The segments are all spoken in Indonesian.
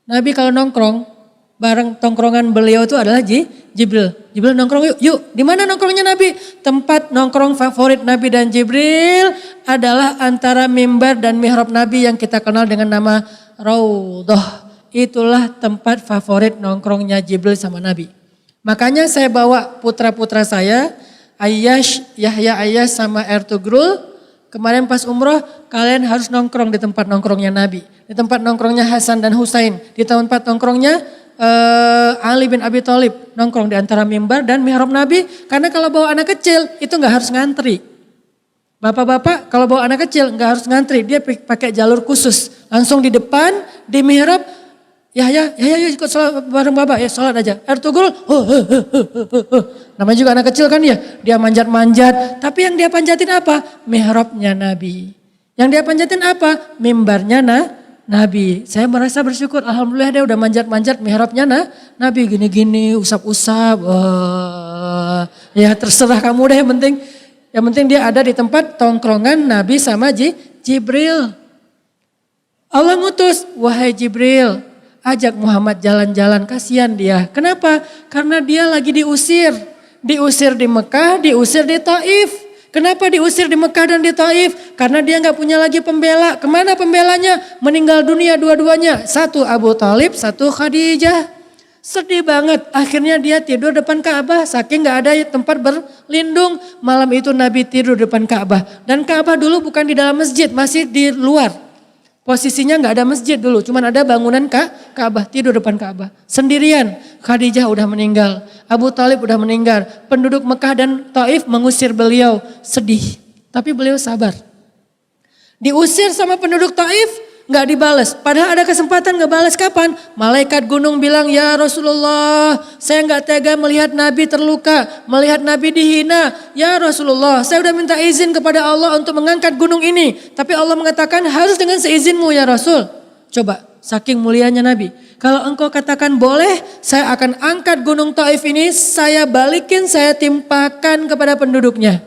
Nabi kalau nongkrong, bareng tongkrongan beliau itu adalah Jibril. Jibril nongkrong yuk. Di mana nongkrongnya Nabi? Tempat nongkrong favorit Nabi dan Jibril adalah antara mimbar dan mihrab Nabi yang kita kenal dengan nama Raudhah. Itulah tempat favorit nongkrongnya Jibril sama Nabi. Makanya saya bawa putra-putra saya, Ayyash, Yahya Ayyash sama Ertugrul. Kemarin pas umroh kalian harus nongkrong di tempat nongkrongnya Nabi. Di tempat nongkrongnya Hasan dan Husain. Di tempat nongkrongnya Ali bin Abi Thalib nongkrong di antara mimbar dan mihrab Nabi. Karena kalau bawa anak kecil itu gak harus ngantri. Bapak-bapak kalau bawa anak kecil gak harus ngantri. Dia pakai jalur khusus. Langsung di depan, di mihrab. Yahya ikut sholat bareng bapak ya, sholat aja. Ertugrul, namanya juga anak kecil kan ya. Dia manjat-manjat. Tapi yang dia panjatin apa? Mihrabnya Nabi. Yang dia panjatin apa? Mimbarnya Nabi. Saya merasa bersyukur, alhamdulillah dia udah manjat-manjat mihrabnya Nabi. Gini-gini, usap-usap. Ya terserah kamu deh, yang penting dia ada di tempat tongkrongan Nabi sama Jibril. Allah ngutus, wahai Jibril, ajak Muhammad jalan-jalan, kasihan dia. Kenapa? Karena dia lagi diusir. Diusir di Mekah, diusir di Taif. Kenapa diusir di Mekah dan di Taif? Karena dia gak punya lagi pembela. Kemana pembelanya? Meninggal dunia dua-duanya. Satu Abu Thalib, satu Khadijah. Sedih banget. Akhirnya dia tidur depan Ka'bah. Saking gak ada tempat berlindung. Malam itu Nabi tidur depan Ka'bah. Dan Ka'bah dulu bukan di dalam masjid, masih di luar. Posisinya gak ada masjid dulu, cuman ada bangunan Ka'bah, tidur depan Ka'bah. Sendirian, Khadijah udah meninggal, Abu Thalib udah meninggal. Penduduk Mekah dan Taif mengusir beliau, sedih. Tapi beliau sabar. Diusir sama penduduk Taif, gak dibales. Padahal ada kesempatan ngebales kapan? Malaikat gunung bilang, ya Rasulullah, saya gak tega melihat Nabi terluka, melihat Nabi dihina. Ya Rasulullah, saya udah minta izin kepada Allah untuk mengangkat gunung ini. Tapi Allah mengatakan harus dengan seizinmu ya Rasul. Coba, saking mulianya Nabi. Kalau engkau katakan boleh, saya akan angkat gunung Taif ini, saya balikin, saya timpakan kepada penduduknya.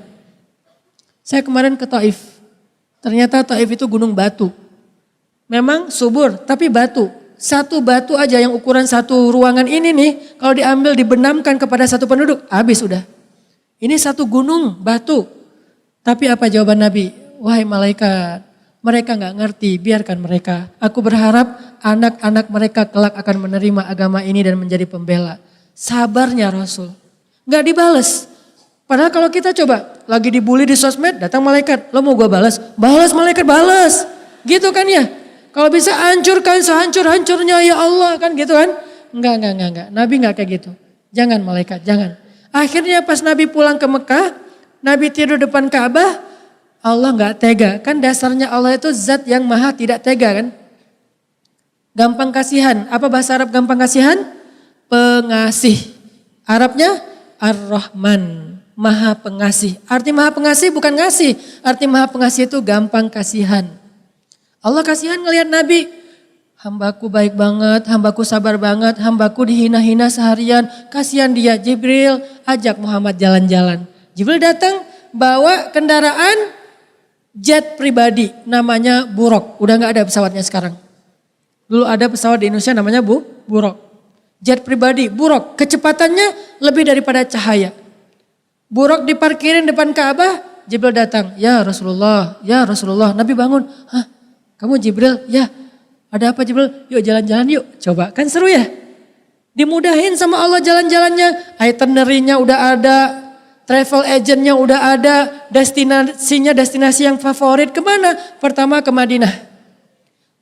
Saya kemarin ke Taif. Ternyata Taif itu gunung batu. Memang subur, tapi batu. Satu batu aja yang ukuran satu ruangan ini nih, kalau diambil dibenamkan kepada satu penduduk, habis udah. Ini satu gunung batu. Tapi apa jawaban Nabi? Wahai malaikat, mereka gak ngerti, biarkan mereka. Aku berharap anak-anak mereka kelak akan menerima agama ini dan menjadi pembela. Sabarnya Rasul. Gak dibales. Padahal kalau kita coba, lagi dibully di sosmed, datang malaikat. Lo mau gue balas? Balas malaikat, balas. Gitu kan ya? Kalau bisa hancurkan sehancur-hancurnya ya Allah kan gitu kan. Enggak. Nabi enggak kayak gitu. Jangan malaikat, jangan. Akhirnya pas Nabi pulang ke Mekah, Nabi tidur depan Ka'bah, Allah enggak tega. Kan dasarnya Allah itu zat yang maha tidak tega kan. Gampang kasihan. Apa bahasa Arab gampang kasihan? Pengasih. Arabnya Ar-Rahman. Maha pengasih. Arti maha pengasih bukan ngasih. Arti maha pengasih itu gampang kasihan. Allah kasihan ngelihat Nabi, hambaku baik banget, hambaku sabar banget, hambaku dihina-hina seharian, kasihan dia. Jibril ajak Muhammad jalan-jalan. Jibril datang bawa kendaraan jet pribadi namanya Buraq, udah gak ada pesawatnya sekarang. Dulu ada pesawat di Indonesia namanya Buraq. Jet pribadi Buraq, kecepatannya lebih daripada cahaya. Buraq diparkirin depan Ka'bah, Jibril datang, ya Rasulullah, Nabi bangun, hah? Kamu Jibril, ya ada apa Jibril? Yuk jalan-jalan yuk. Coba, kan seru ya. Dimudahin sama Allah jalan-jalannya. Itinerary-nya udah ada, travel agent-nya udah ada, destinasi yang favorit. Kemana? Pertama ke Madinah.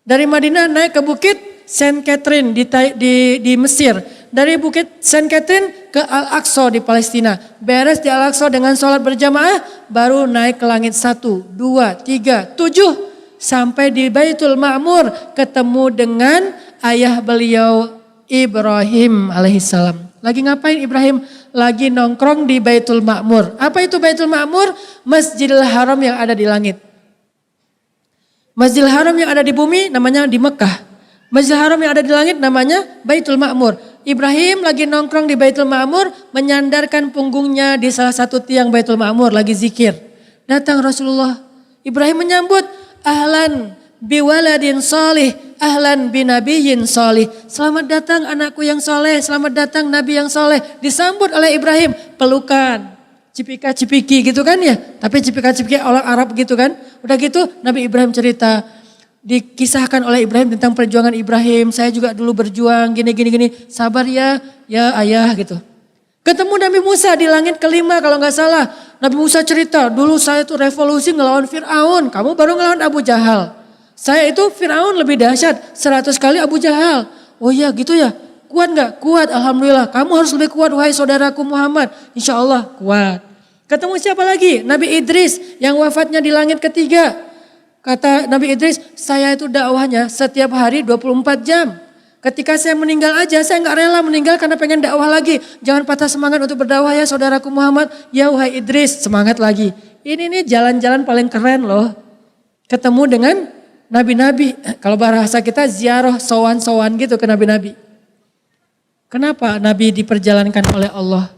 Dari Madinah naik ke bukit Saint Catherine di Mesir. Dari bukit Saint Catherine ke Al-Aqsa di Palestina. Beres di Al-Aqsa dengan sholat berjamaah, baru naik ke langit 1, 2, 3, 7. Sampai di Baitul Ma'mur ketemu dengan ayah beliau Ibrahim alaihissalam. Lagi ngapain Ibrahim? Lagi nongkrong di Baitul Ma'mur. Apa itu Baitul Ma'mur? Masjidil Haram yang ada di langit. Masjidil Haram yang ada di bumi namanya di Mekah. Masjidil Haram yang ada di langit namanya Baitul Ma'mur. Ibrahim lagi nongkrong di Baitul Ma'mur, menyandarkan punggungnya di salah satu tiang Baitul Ma'mur, lagi zikir. Datang Rasulullah. Ibrahim menyambut, ahlan biwaladin salih, ahlan binabiyyin salih. Selamat datang anakku yang soleh, selamat datang nabi yang soleh. Disambut oleh Ibrahim, pelukan, cipika-cipiki gitu kan ya. Tapi cipika-cipiki orang Arab gitu kan. Udah gitu Nabi Ibrahim cerita, dikisahkan oleh Ibrahim tentang perjuangan Ibrahim. Saya juga dulu berjuang gini. Sabar ya ayah gitu. Ketemu Nabi Musa di langit kelima kalau nggak salah. Nabi Musa cerita, dulu saya tuh revolusi ngelawan Fir'aun. Kamu baru ngelawan Abu Jahal. Saya itu Fir'aun lebih dahsyat 100 kali Abu Jahal. Oh iya gitu ya. Kuat nggak? Kuat, alhamdulillah. Kamu harus lebih kuat wahai saudaraku Muhammad. Insya Allah kuat. Ketemu siapa lagi? Nabi Idris yang wafatnya di langit ketiga. Kata Nabi Idris, saya itu dakwahnya setiap hari 24 jam. Ketika saya meninggal aja, saya nggak rela meninggal karena pengen dakwah lagi. Jangan patah semangat untuk berdakwah ya saudaraku Muhammad. Ya wahai Idris, semangat lagi. Ini nih jalan-jalan paling keren loh. Ketemu dengan nabi-nabi. Kalau bahasa kita ziarah sowan-sowan gitu ke nabi-nabi. Kenapa nabi diperjalankan oleh Allah?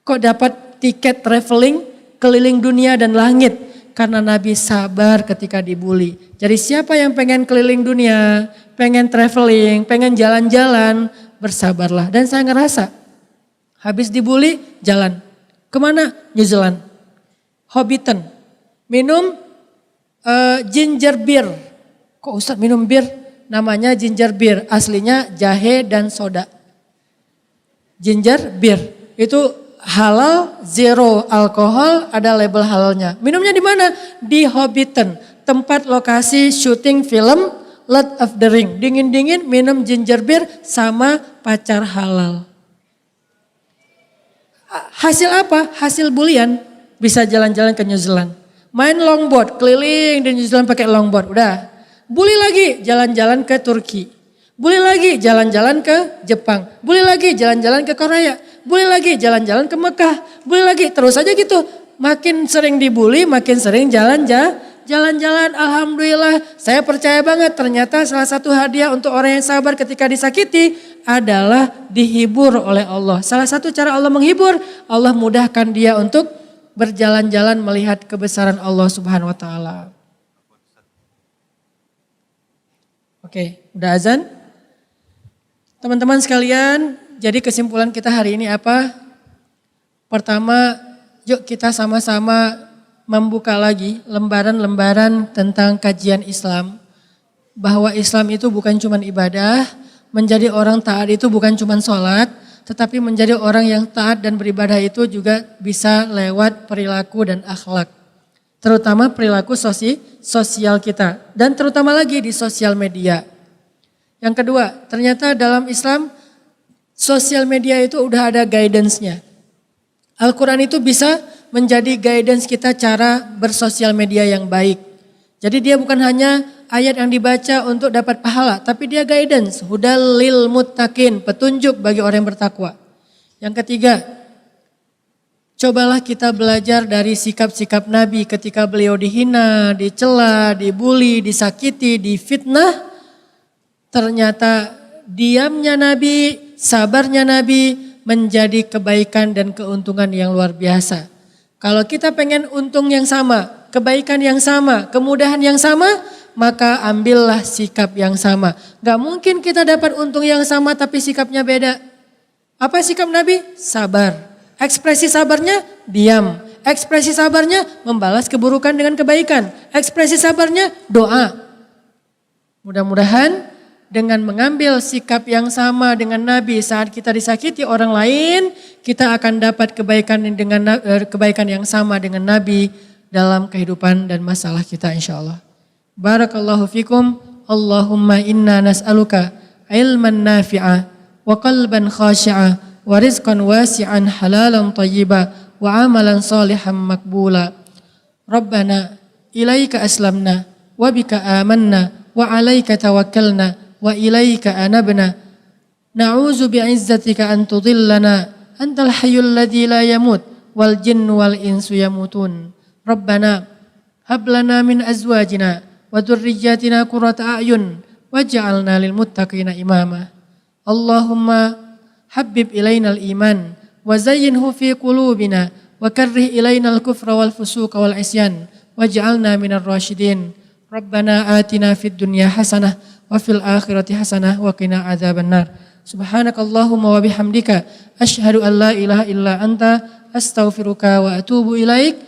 Kok dapat tiket traveling keliling dunia dan langit? Karena Nabi sabar ketika dibully. Jadi siapa yang pengen keliling dunia, pengen traveling, pengen jalan-jalan, bersabarlah. Dan saya ngerasa, habis dibully, jalan. Kemana? New Zealand. Hobbiton. Minum ginger beer. Kok Ustaz minum bir? Namanya ginger beer. Aslinya jahe dan soda. Ginger beer. Itu halal, zero alkohol, ada label halalnya. Minumnya di mana? Di Hobbiton, tempat lokasi syuting film Lord of the Ring. Dingin-dingin minum ginger beer sama pacar halal. Hasil apa? Hasil bulian. Bisa jalan-jalan ke New Zealand. Main longboard, keliling di New Zealand pakai longboard. Udah. Bully lagi, jalan-jalan ke Turki. Bully lagi, jalan-jalan ke Jepang. Bully lagi, jalan-jalan ke Korea. Bully lagi, jalan-jalan ke Mekah. Bully lagi, terus aja gitu. Makin sering dibully, makin sering jalan-jalan. Alhamdulillah, saya percaya banget ternyata salah satu hadiah untuk orang yang sabar ketika disakiti adalah dihibur oleh Allah. Salah satu cara Allah menghibur, Allah mudahkan dia untuk berjalan-jalan melihat kebesaran Allah Subhanahu wa taala. Oke, udah azan? Teman-teman sekalian, jadi kesimpulan kita hari ini apa? Pertama, yuk kita sama-sama membuka lagi lembaran-lembaran tentang kajian Islam. Bahwa Islam itu bukan cuma ibadah, menjadi orang taat itu bukan cuma sholat, tetapi menjadi orang yang taat dan beribadah itu juga bisa lewat perilaku dan akhlak. Terutama perilaku sosial kita dan terutama lagi di sosial media. Yang kedua, ternyata dalam Islam sosial media itu udah ada guidance-nya. Al-Quran itu bisa menjadi guidance kita cara bersosial media yang baik. Jadi dia bukan hanya ayat yang dibaca untuk dapat pahala, tapi dia guidance, hudal lil muttaqin, petunjuk bagi orang yang bertakwa. Yang ketiga, cobalah kita belajar dari sikap-sikap Nabi ketika beliau dihina, dicela, dibully, disakiti, difitnah. Ternyata diamnya Nabi, sabarnya Nabi menjadi kebaikan dan keuntungan yang luar biasa. Kalau kita pengen untung yang sama, kebaikan yang sama, kemudahan yang sama, maka ambillah sikap yang sama. Gak mungkin kita dapat untung yang sama tapi sikapnya beda. Apa sikap Nabi? Sabar. Ekspresi sabarnya diam. Ekspresi sabarnya membalas keburukan dengan kebaikan. Ekspresi sabarnya doa. Mudah-mudahan dengan mengambil sikap yang sama dengan Nabi saat kita disakiti orang lain, kita akan dapat kebaikan yang sama dengan Nabi dalam kehidupan dan masalah kita insyaAllah. Barakallahu fikum, Allahumma inna nas'aluka ilman nafi'a wa qalban khashi'a wa rizqan wasi'an halalan tayyiba wa amalan salihan makbula. Rabbana ilaika aslamna wa bika amanna wa alaika tawakkalna wa ilaika anabna na'udzu bi'izzatika an tudillana antal hayyul ladzi la yamut wal jinnu wal insu yamutun. Rabbana hab lana min azwajina wa dzurriyyatina qurrata a'yun waj'alna lil muttaqina imama. Allahumma habbib ilainal iman wa zayyinhu fi qulubina wa karrih ilainal kufra wal fusuqa wal isyan waj'alna minar rasyidin. Rabbana atina fid dunya hasanah wa fil akhirati hasanah wa qina adzabannar. Subhanakallahumma wa bihamdika asyhadu an la ilaha illa anta astaghfiruka wa atubu ilaik.